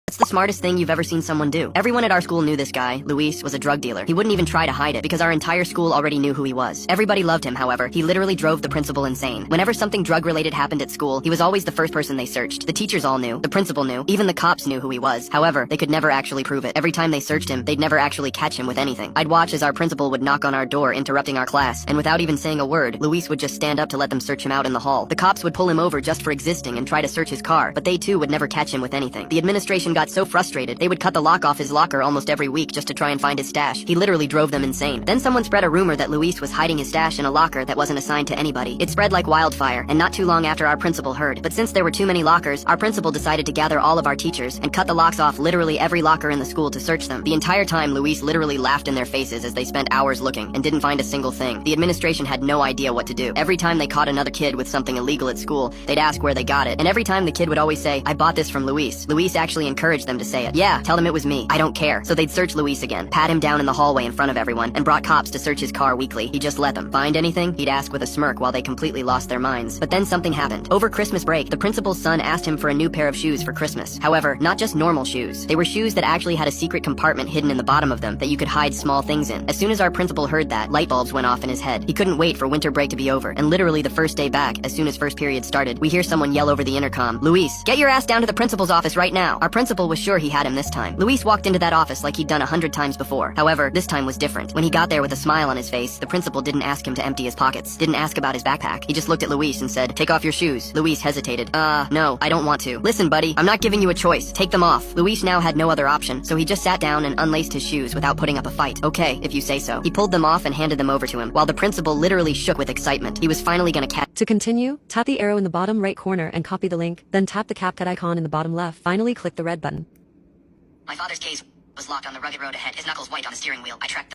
That's the smartest thing you've ever seen someone do. Everyone at our school knew this guy, Luis, was a drug dealer. He wouldn't even try to hide it because our entire school already knew who he was. Everybody loved him, however. He literally drove the principal insane. Whenever something drug-related happened at school, he was always the first person they searched. The teachers all knew. The principal knew. Even the cops knew who he was. However, they could never actually prove it. Every time they searched him, they'd never actually catch him with anything. I'd watch as our principal would knock on our door, interrupting our class, and without even saying a word, Luis would just stand up to let them search him out in the hall. The cops would pull him over just for existing and try to search his car, but they too would never catch him with anything. The administration got so frustrated, they would cut the lock off his locker almost every week just to try and find his stash. He literally drove them insane. Then someone spread a rumor that Luis was hiding his stash in a locker that wasn't assigned to anybody. It spread like wildfire, and not too long after our principal heard. But since there were too many lockers, our principal decided to gather all of our teachers and cut the locks off literally every locker in the school to search them. The entire time, Luis literally laughed in their faces as they spent hours looking and didn't find a single thing. The administration had no idea what to do. Every time they caught another kid with something illegal at school, they'd ask where they got it, and every time the kid would always say, "I bought this from Luis." Luis actually encouraged them to say it. "Yeah, tell them it was me. I don't care." So they'd search Luis again, pat him down in the hallway in front of everyone, and brought cops to search his car weekly. He just let them. "Find anything?" he'd ask with a smirk while they completely lost their minds. But then something happened. Over Christmas break, the principal's son asked him for a new pair of shoes for Christmas. However, not just normal shoes. They were shoes that actually had a secret compartment hidden in the bottom of them that you could hide small things in. As soon as our principal heard that, light bulbs went off in his head. He couldn't wait for winter break to be over, and literally the first day back, as soon as first period started, we hear someone yell over the intercom, "Luis, get your ass down to the principal's office right now." Our principal was sure he had him this time. Luis walked into that office like he'd done 100 times before. However, this time was different. When he got there with a smile on his face, the principal didn't ask him to empty his pockets, didn't ask about his backpack. He just looked at Luis and said, "Take off your shoes." Luis hesitated. No, I don't want to." "Listen, buddy, I'm not giving you a choice. Take them off." Luis now had no other option, so he just sat down and unlaced his shoes without putting up a fight. "Okay, if you say so." He pulled them off and handed them over to him, while the principal literally shook with excitement. He was finally gonna catch. To continue, tap the arrow in the bottom right corner and copy the link, then tap the CapCut icon in the bottom left. Finally, click the red button. My father's gaze was locked on the rugged road ahead, his knuckles white on the steering wheel. I tracked